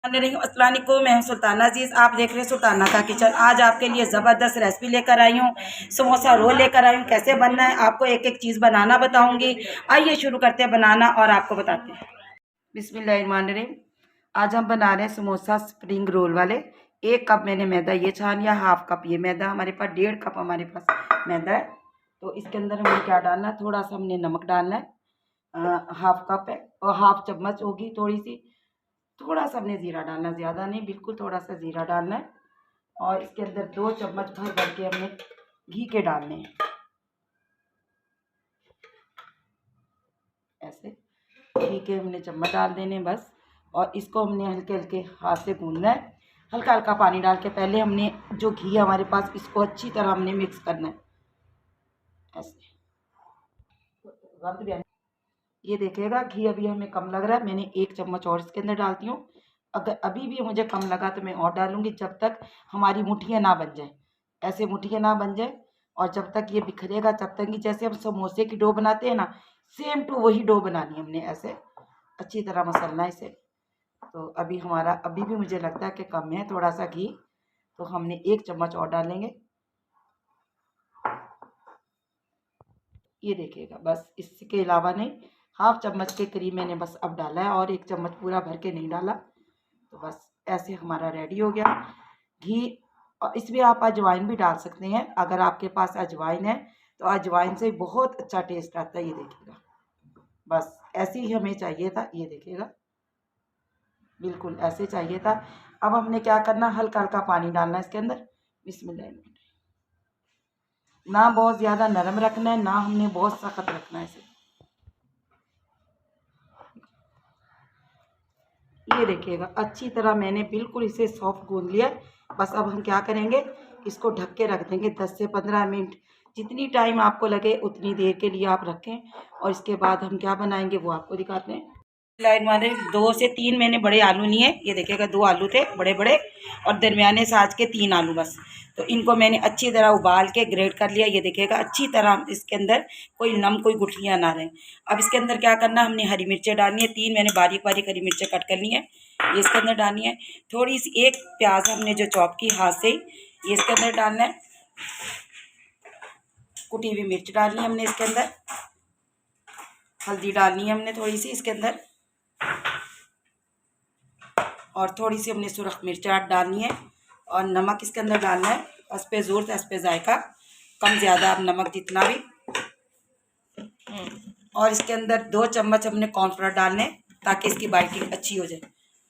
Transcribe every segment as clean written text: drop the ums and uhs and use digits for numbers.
अस्सलाम वालेकुम, मैं हूं सुल्ताना अजीज़। आप देख रहे हैं सुल्ताना का किचन। आज आपके लिए ज़बरदस्त रेसिपी लेकर आई हूं, समोसा रोल लेकर आई हूं। कैसे बनना है आपको एक एक चीज़ बनाना बताऊंगी। आइए शुरू करते हैं बनाना और आपको बताते हैं। बिस्मिल्लाहिर्रहमानिर्रहीम। आज हम बना रहे हैं समोसा स्प्रिंग रोल वाले। 1 कप मैंने मैदा ये छान लिया, हाफ कप ये मैदा, हमारे पास 1.5 कप हमारे पास मैदा है। तो इसके अंदर हमें क्या डालना है, थोड़ा सा हमने नमक डालना है, हाफ कप है, और हाफ चम्मच होगी थोड़ी सी। थोड़ा सा हमने ज़ीरा डालना, ज़्यादा नहीं, बिल्कुल थोड़ा सा ज़ीरा डालना है। और इसके अंदर 2 चम्मच भर भर के हमने घी के डालने हैं, ऐसे घी के हमने चम्मच डाल देने बस। और इसको हमने हल्के हल्के हाथ से गूंदना है, हल्का हल्का पानी डाल के। पहले हमने जो घी हमारे पास, इसको अच्छी तरह हमने मिक्स करना है, ऐसे। ये देखिएगा घी अभी हमें कम लग रहा है, मैंने 1 चम्मच और इसके अंदर डालती हूँ। अगर अभी भी मुझे कम लगा तो मैं और डालूंगी, जब तक हमारी मुठियाँ ना बन जाए, ऐसे मुठियाँ ना बन जाए। और जब तक ये बिखरेगा तब तक कि जैसे हम समोसे की डो बनाते हैं ना, सेम टू वही डो बनानी हमने, ऐसे अच्छी तरह मसलना है इसे। तो अभी हमारा, अभी भी मुझे लगता है कि कम है थोड़ा सा घी, तो हमने 1 चम्मच और डालेंगे। ये देखिएगा, बस इसके अलावा नहीं, हाफ चम्मच के करीब मैंने बस अब डाला है, और 1 चम्मच पूरा भर के नहीं डाला। तो बस ऐसे हमारा रेडी हो गया घी। और इसमें आप अजवाइन भी डाल सकते हैं, अगर आपके पास अजवाइन है तो अजवाइन से बहुत अच्छा टेस्ट आता है। ये देखिएगा, बस ऐसे ही हमें चाहिए था। ये देखिएगा, बिल्कुल ऐसे चाहिए था। अब हमने क्या करना, हल्का हल्का पानी डालना है इसके अंदर। बिस्मिल्लाह। ना बहुत ज़्यादा नरम रखना है, ना हमने बहुत सख्त रखना है इसे। ये देखिएगा, अच्छी तरह मैंने बिल्कुल इसे सॉफ्ट गूंद लिया। बस अब हम क्या करेंगे, इसको ढक के रख देंगे 10 से 15 मिनट। जितनी टाइम आपको लगे उतनी देर के लिए आप रखें। और इसके बाद हम क्या बनाएंगे वो आपको दिखाते हैं। लाइन वाले 2 से 3 मैंने बड़े आलू लिए। ये देखिएगा, 2 आलू थे बड़े बड़े, और दरमियाने साइज के 3 आलू बस। तो इनको मैंने अच्छी तरह उबाल के ग्रेट कर लिया। ये देखिएगा, अच्छी तरह इसके अंदर कोई नम, कोई गुठलियाँ ना रहें। अब इसके अंदर क्या करना, हमने हरी मिर्चें डालनी है। 3 मैंने बारीक बारीक हरी मिर्चें कट करनी है, ये इसके अंदर डालनी है। थोड़ी सी 1 प्याज हमने जो चॉप की हाथ से, ये इसके अंदर डालना है। कुटी हुई मिर्च डालनी है हमने इसके अंदर। हल्दी डालनी है हमने थोड़ी सी इसके अंदर, और थोड़ी सी हमने सुरख मिर्च डालनी है। और नमक इसके अंदर डालना है, हस्बे ज़ोर से, हस्बे जायका, कम ज़्यादा आप नमक जितना भी। और इसके अंदर 2 चम्मच हमने कॉर्नफ्लोर डालने, ताकि इसकी बाइटिंग अच्छी हो जाए।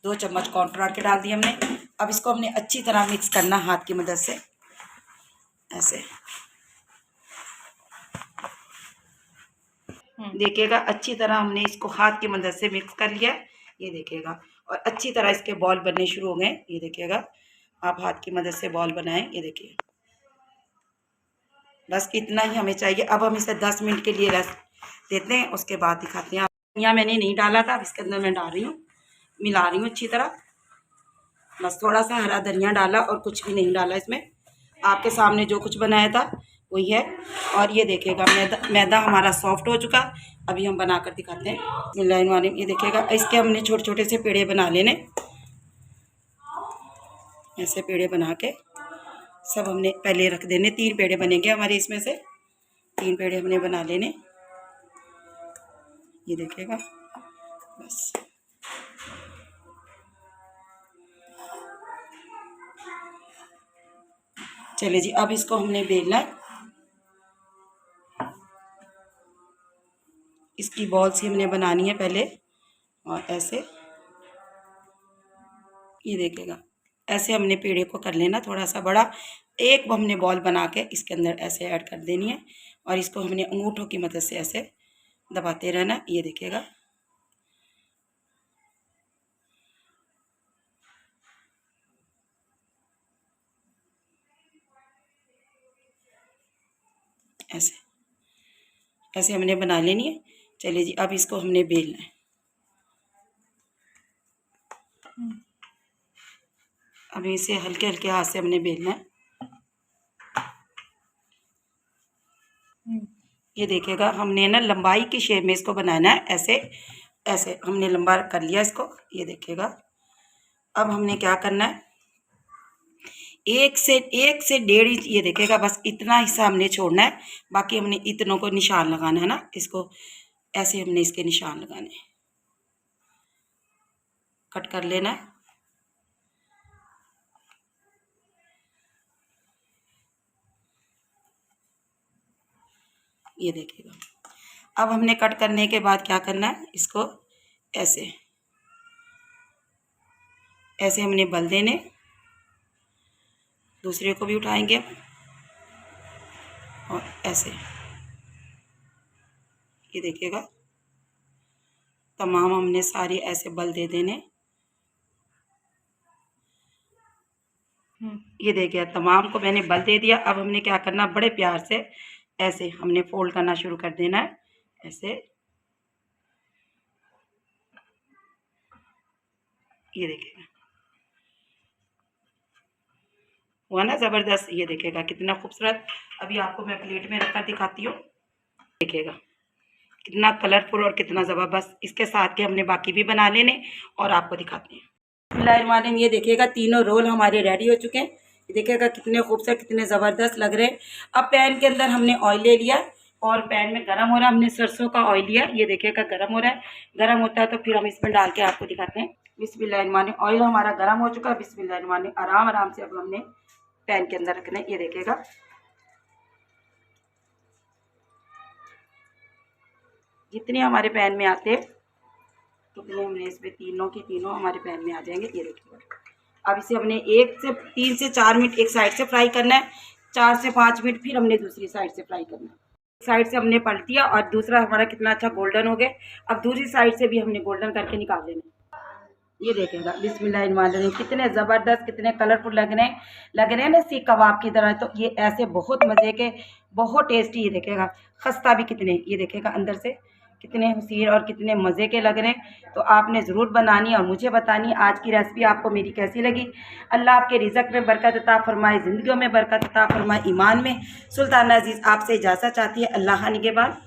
2 चम्मच कॉर्नफ्लोर के डाल दिए हमने। अब इसको हमने अच्छी तरह मिक्स करना हाथ की मदद से, ऐसे। देखिएगा, अच्छी तरह हमने इसको हाथ की मदद से मिक्स कर लिया। ये देखिएगा, और अच्छी तरह इसके बॉल बनने शुरू हो गए। ये देखिएगा, आप हाथ की मदद से बॉल बनाएं। ये देखिए, बस इतना ही हमें चाहिए। अब हम इसे 10 मिनट के लिए रेस्ट देते हैं, उसके बाद दिखाते हैं। धनिया मैंने नहीं डाला था, अब इसके अंदर मैं डाल रही हूँ, मिला रही हूँ अच्छी तरह। बस थोड़ा सा हरा धनिया डाला और कुछ भी नहीं डाला इसमें। आपके सामने जो कुछ बनाया था वही है। और ये देखिएगा, मैदा हमारा सॉफ्ट हो चुका। अभी हम बना कर दिखाते हैं। बिस्मिल्लाहिर्रहमानिर्रहीम। ये देखिएगा, इसके हमने छोटे छोटे से पेड़े बना लेने, ऐसे पेड़े बना के सब हमने पहले रख देने। 3 पेड़े बनेंगे हमारे इसमें से, 3 पेड़े हमने बना लेने। ये देखिएगा, बस चलिए जी, अब इसको हमने बेलना है। इसकी बॉल्स ही हमने बनानी है पहले, और ऐसे। ये देखिएगा, ऐसे हमने पेड़े को कर लेना थोड़ा सा बड़ा। एक हमने बॉल बना के इसके अंदर ऐसे ऐड कर देनी है, और इसको हमने अंगूठों की मदद से ऐसे दबाते रहना। ये देखिएगा, ऐसे ऐसे हमने बना लेनी है। चलिए जी, अब इसको हमने बेलना है। अब इसे हल्के हल्के हाथ से हमने बेलना है। ये देखिएगा, हमने ना लंबाई की शेप में इसको बनाना है, ऐसे ऐसे हमने लंबा कर लिया इसको। ये देखिएगा, अब हमने क्या करना है, 1 से 1.5 इंच ये देखेगा, बस इतना हिस्सा हमने छोड़ना है। बाकी हमने इतनों को निशान लगाना है ना, इसको ऐसे हमने इसके निशान लगाने हैं, कट कर लेना है। ये देखिएगा। अब हमने कट करने के बाद क्या करना है, इसको ऐसे ऐसे हमने बल देने, दूसरे को भी उठाएंगे और ऐसे, ये देखिएगा तमाम हमने सारे ऐसे बल दे देने। ये देखिए तमाम को मैंने बल दे दिया। अब हमने क्या करना, बड़े प्यार से ऐसे हमने फोल्ड करना शुरू कर देना है, ऐसे। ये देखिएगा हुआ ना ज़बरदस्त। ये देखिएगा कितना खूबसूरत। अभी आपको मैं प्लेट में रखकर दिखाती हूँ। देखिएगा कितना कलरफुल और कितना ज़बरदस्त। इसके साथ के हमने बाकी भी बना लेने और आपको दिखाते हैं। बिस्मिल्लाहिर्रहमानिर्रहीम। ये देखिएगा तीनों रोल हमारे रेडी हो चुके हैं। ये देखिएगा कितने खूबसूरत, कितने ज़बरदस्त लग रहे हैं। अब पैन के अंदर हमने ऑयल ले लिया और पैन में गरम हो रहा है, हमने सरसों का ऑयल लिया। ये देखिएगा गरम हो रहा है। गरम होता है तो फिर हम इसमें डाल के आपको दिखाते हैं। बिस्मिल्लाहिर्रहमानिर्रहीम। ऑयल हमारा गरम हो चुका है। बिस्मिल्लाहिर्रहमानिर्रहीम। आराम आराम से अब हमने पैन के अंदर रखना है। ये देखिएगा जितने हमारे पैन में आते हैं उतने हमने इसमें तीनों हमारे पैन में आ जाएंगे। ये देखिएगा। अब इसे हमने 3 से 4 मिनट एक साइड से फ्राई करना है, 4 से 5 मिनट फिर हमने दूसरी साइड से फ्राई करना है। एक साइड से हमने पलट दिया और दूसरा हमारा कितना अच्छा गोल्डन हो गया। अब दूसरी साइड से भी हमने गोल्डन करके निकाल लेना। ये देखेगा बिस्मिल्लाहिर्रहमानिर्रहीम कितने ज़बरदस्त, कितने कलरफुल लग रहे हैं ना, सीख कबाब की तरह। तो ये ऐसे बहुत मज़े के, बहुत टेस्टी। ये देखेगा खस्ता भी कितने, ये देखेगा अंदर से कितने हसीन और कितने मज़े के लग रहे हैं। तो आपने ज़रूर बनानी और मुझे बतानी आज की रेसिपी आपको मेरी कैसी लगी। अल्लाह आपके रिज़्क़ में बरकत अता फरमाए, ज़िंदगियों में बरकत अता फरमाए, ईमान में। सुल्ताना अज़ीज़ आपसे इजाज़त चाहती है। अल्लाह निगहबान।